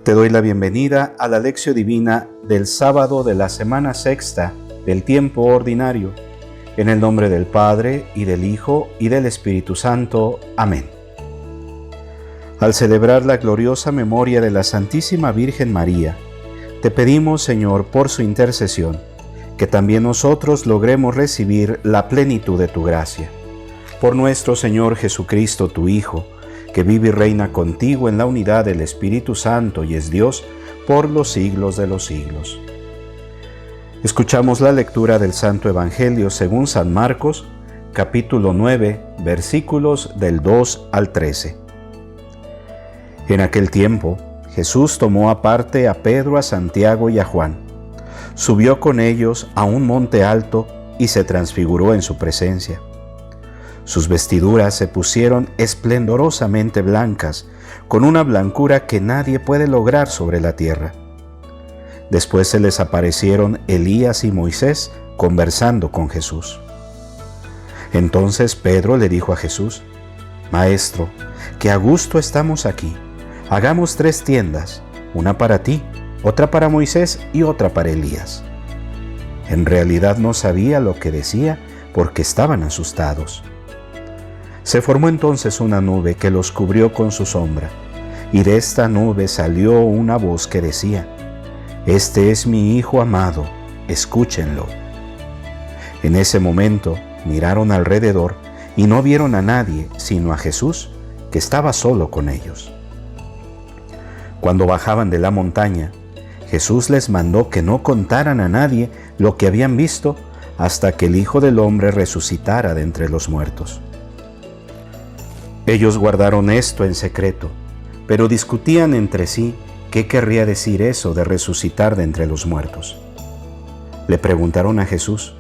Te doy la bienvenida a la Lección Divina del sábado de la semana sexta del tiempo ordinario. En el nombre del Padre, y del Hijo, y del Espíritu Santo. Amén. Al celebrar la gloriosa memoria de la Santísima Virgen María, te pedimos, Señor, por su intercesión, que también nosotros logremos recibir la plenitud de tu gracia. Por nuestro Señor Jesucristo, tu Hijo, que vive y reina contigo en la unidad del Espíritu Santo y es Dios por los siglos de los siglos. Escuchamos la lectura del Santo Evangelio según San Marcos, capítulo 9, versículos del 2 al 13. En aquel tiempo, Jesús tomó aparte a Pedro, a Santiago y a Juan. Subió con ellos a un monte alto y se transfiguró en su presencia. Sus vestiduras se pusieron esplendorosamente blancas, con una blancura que nadie puede lograr sobre la tierra. Después se les aparecieron Elías y Moisés conversando con Jesús. Entonces Pedro le dijo a Jesús: «Maestro, que a gusto estamos aquí. Hagamos 3 tiendas, una para ti, otra para Moisés y otra para Elías». En realidad no sabía lo que decía porque estaban asustados. Se formó entonces una nube que los cubrió con su sombra, y de esta nube salió una voz que decía: «Este es mi Hijo amado, escúchenlo». En ese momento miraron alrededor y no vieron a nadie sino a Jesús, que estaba solo con ellos. Cuando bajaban de la montaña, Jesús les mandó que no contaran a nadie lo que habían visto hasta que el Hijo del Hombre resucitara de entre los muertos. Ellos guardaron esto en secreto, pero discutían entre sí qué querría decir eso de resucitar de entre los muertos. Le preguntaron a Jesús: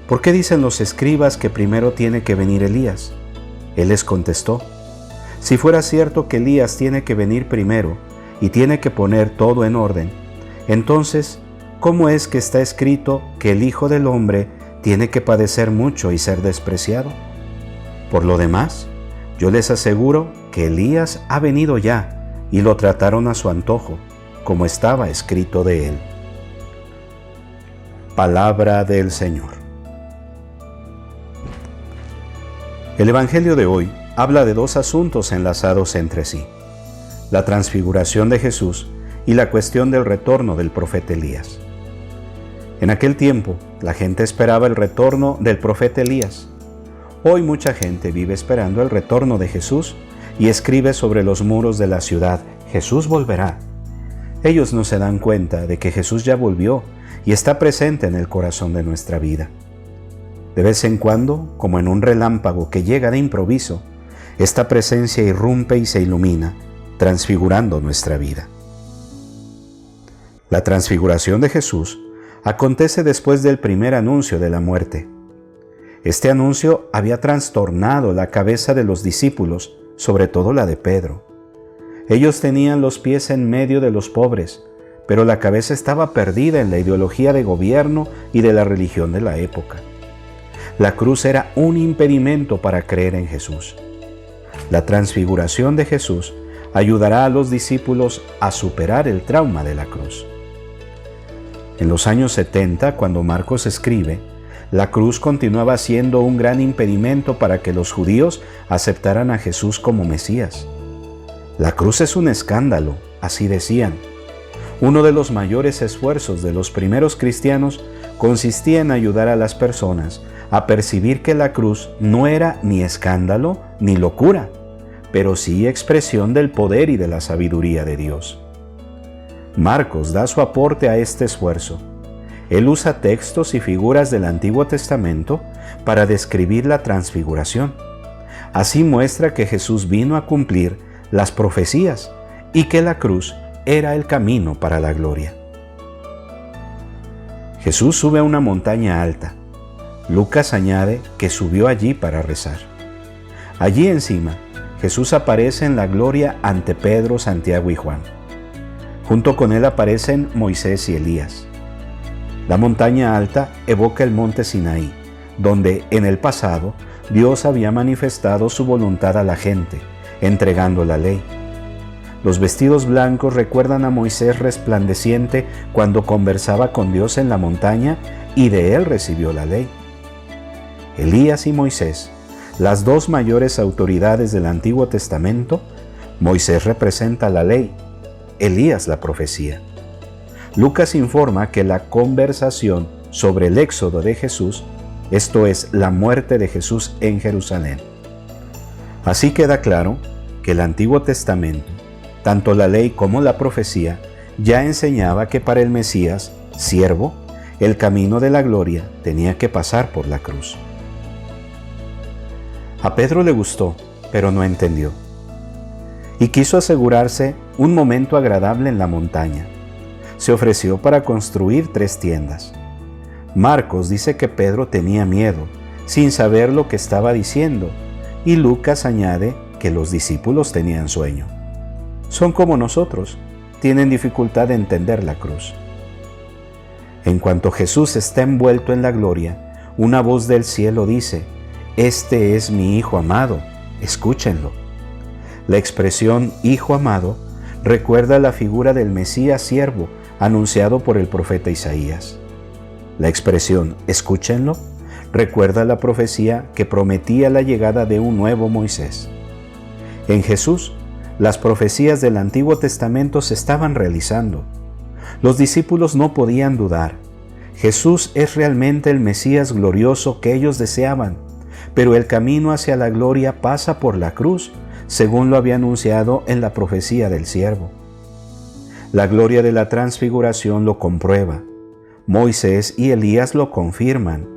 «¿Por qué dicen los escribas que primero tiene que venir Elías?» Él les contestó: «Si fuera cierto que Elías tiene que venir primero y tiene que poner todo en orden, entonces, ¿cómo es que está escrito que el Hijo del Hombre tiene que padecer mucho y ser despreciado? Por lo demás, yo les aseguro que Elías ha venido ya y lo trataron a su antojo, como estaba escrito de él». Palabra del Señor. El Evangelio de hoy habla de 2 asuntos enlazados entre sí: la transfiguración de Jesús y la cuestión del retorno del profeta Elías. En aquel tiempo, la gente esperaba el retorno del profeta Elías. Hoy mucha gente vive esperando el retorno de Jesús y escribe sobre los muros de la ciudad: «Jesús volverá». Ellos no se dan cuenta de que Jesús ya volvió y está presente en el corazón de nuestra vida. De vez en cuando, como en un relámpago que llega de improviso, esta presencia irrumpe y se ilumina, transfigurando nuestra vida. La transfiguración de Jesús acontece después del primer anuncio de la muerte. Este anuncio había trastornado la cabeza de los discípulos, sobre todo la de Pedro. Ellos tenían los pies en medio de los pobres, pero la cabeza estaba perdida en la ideología de gobierno y de la religión de la época. La cruz era un impedimento para creer en Jesús. La transfiguración de Jesús ayudará a los discípulos a superar el trauma de la cruz. En los años 70, cuando Marcos escribe, la cruz continuaba siendo un gran impedimento para que los judíos aceptaran a Jesús como Mesías. La cruz es un escándalo, así decían. Uno de los mayores esfuerzos de los primeros cristianos consistía en ayudar a las personas a percibir que la cruz no era ni escándalo ni locura, pero sí expresión del poder y de la sabiduría de Dios. Marcos da su aporte a este esfuerzo. Él usa textos y figuras del Antiguo Testamento para describir la transfiguración. Así muestra que Jesús vino a cumplir las profecías y que la cruz era el camino para la gloria. Jesús sube a una montaña alta. Lucas añade que subió allí para rezar. Allí encima, Jesús aparece en la gloria ante Pedro, Santiago y Juan. Junto con él aparecen Moisés y Elías. La montaña alta evoca el monte Sinaí, donde en el pasado Dios había manifestado su voluntad a la gente, entregando la ley. Los vestidos blancos recuerdan a Moisés resplandeciente cuando conversaba con Dios en la montaña y de él recibió la ley. Elías y Moisés, las dos mayores autoridades del Antiguo Testamento, Moisés representa la ley, Elías la profecía. Lucas informa que la conversación sobre el éxodo de Jesús, esto es, la muerte de Jesús en Jerusalén. Así queda claro que el Antiguo Testamento, tanto la ley como la profecía, ya enseñaba que para el Mesías, siervo, el camino de la gloria tenía que pasar por la cruz. A Pedro le gustó, pero no entendió. Y quiso asegurarse un momento agradable en la montaña. Se ofreció para construir 3 tiendas. Marcos dice que Pedro tenía miedo, sin saber lo que estaba diciendo, y Lucas añade que los discípulos tenían sueño. Son como nosotros, tienen dificultad de entender la cruz. En cuanto Jesús está envuelto en la gloria, una voz del cielo dice: «Este es mi Hijo amado, escúchenlo». La expresión Hijo amado recuerda la figura del Mesías siervo anunciado por el profeta Isaías. La expresión escúchenlo recuerda la profecía que prometía la llegada de un nuevo Moisés. En Jesús, las profecías del Antiguo Testamento se estaban realizando. Los discípulos no podían dudar. Jesús es realmente el Mesías glorioso que ellos deseaban, pero el camino hacia la gloria pasa por la cruz, según lo había anunciado en la profecía del siervo. La gloria de la transfiguración lo comprueba. Moisés y Elías lo confirman.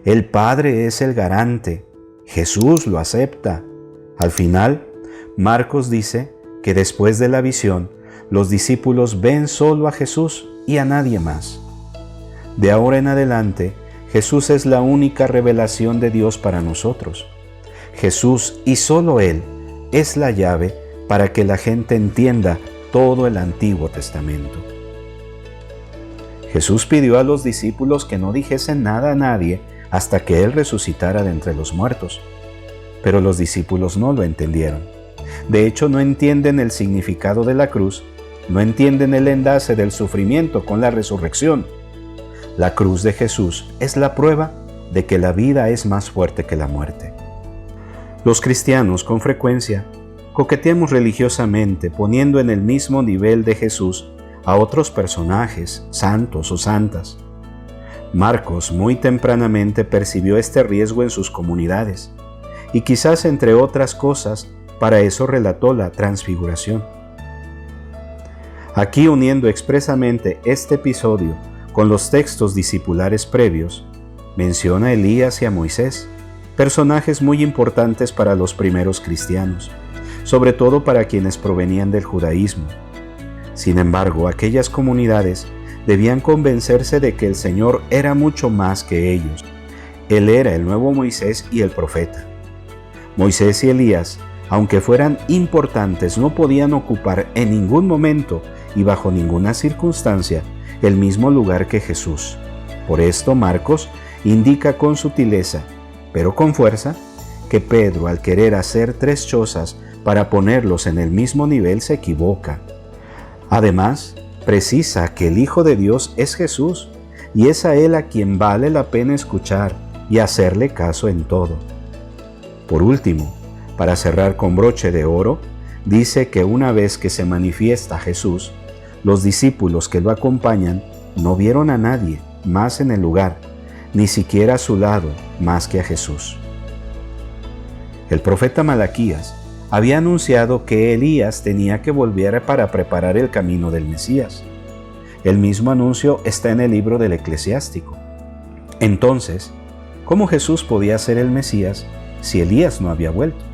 El Padre es el garante. Jesús lo acepta. Al final, Marcos dice que después de la visión, los discípulos ven solo a Jesús y a nadie más. De ahora en adelante, Jesús es la única revelación de Dios para nosotros. Jesús y solo Él es la llave para que la gente entienda todo el Antiguo Testamento. Jesús pidió a los discípulos que no dijesen nada a nadie hasta que Él resucitara de entre los muertos. Pero los discípulos no lo entendieron. De hecho, no entienden el significado de la cruz, no entienden el enlace del sufrimiento con la resurrección. La cruz de Jesús es la prueba de que la vida es más fuerte que la muerte. Los cristianos, con frecuencia, coqueteamos religiosamente poniendo en el mismo nivel de Jesús a otros personajes, santos o santas. Marcos muy tempranamente percibió este riesgo en sus comunidades y quizás entre otras cosas para eso relató la transfiguración. Aquí, uniendo expresamente este episodio con los textos discipulares previos, menciona a Elías y a Moisés, personajes muy importantes para los primeros cristianos, sobre todo para quienes provenían del judaísmo. Sin embargo, aquellas comunidades debían convencerse de que el Señor era mucho más que ellos. Él era el nuevo Moisés y el profeta. Moisés y Elías, aunque fueran importantes, no podían ocupar en ningún momento y bajo ninguna circunstancia el mismo lugar que Jesús. Por esto Marcos indica con sutileza, pero con fuerza, que Pedro, al querer hacer 3 chozas para ponerlos en el mismo nivel, se equivoca. Además, precisa que el Hijo de Dios es Jesús y es a Él a quien vale la pena escuchar y hacerle caso en todo. Por último, para cerrar con broche de oro, dice que una vez que se manifiesta Jesús, los discípulos que lo acompañan no vieron a nadie más en el lugar, ni siquiera a su lado más que a Jesús. El profeta Malaquías había anunciado que Elías tenía que volver para preparar el camino del Mesías. El mismo anuncio está en el libro del Eclesiástico. Entonces, ¿cómo Jesús podía ser el Mesías si Elías no había vuelto?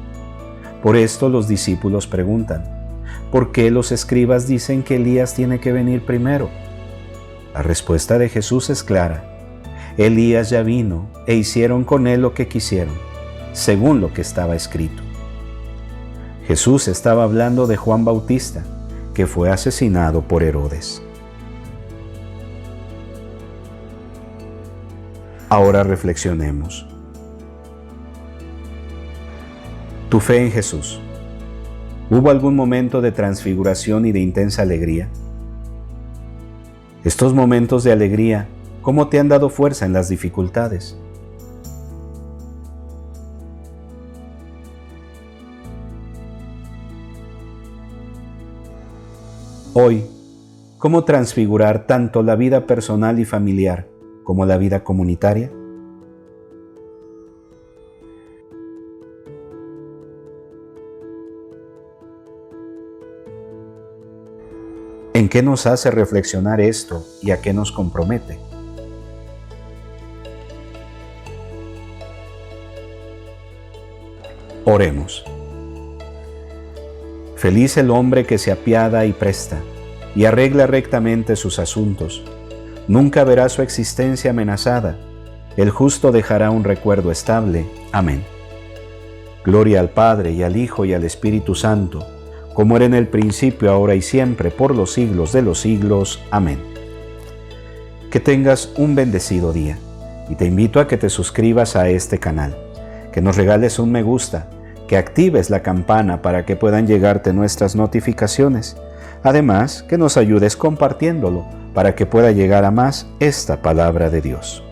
Por esto los discípulos preguntan, ¿por qué los escribas dicen que Elías tiene que venir primero? La respuesta de Jesús es clara. Elías ya vino e hicieron con él lo que quisieron, según lo que estaba escrito. Jesús estaba hablando de Juan Bautista, que fue asesinado por Herodes. Ahora reflexionemos. Tu fe en Jesús. ¿Hubo algún momento de transfiguración y de intensa alegría? Estos momentos de alegría, ¿cómo te han dado fuerza en las dificultades? Hoy, ¿cómo transfigurar tanto la vida personal y familiar como la vida comunitaria? ¿En qué nos hace reflexionar esto y a qué nos compromete? Oremos. Feliz el hombre que se apiada y presta, y arregla rectamente sus asuntos. Nunca verá su existencia amenazada. El justo dejará un recuerdo estable. Amén. Gloria al Padre, y al Hijo, y al Espíritu Santo, como era en el principio, ahora y siempre, por los siglos de los siglos. Amén. Que tengas un bendecido día, y te invito a que te suscribas a este canal, que nos regales un me gusta, que actives la campana para que puedan llegarte nuestras notificaciones. Además, que nos ayudes compartiéndolo para que pueda llegar a más esta palabra de Dios.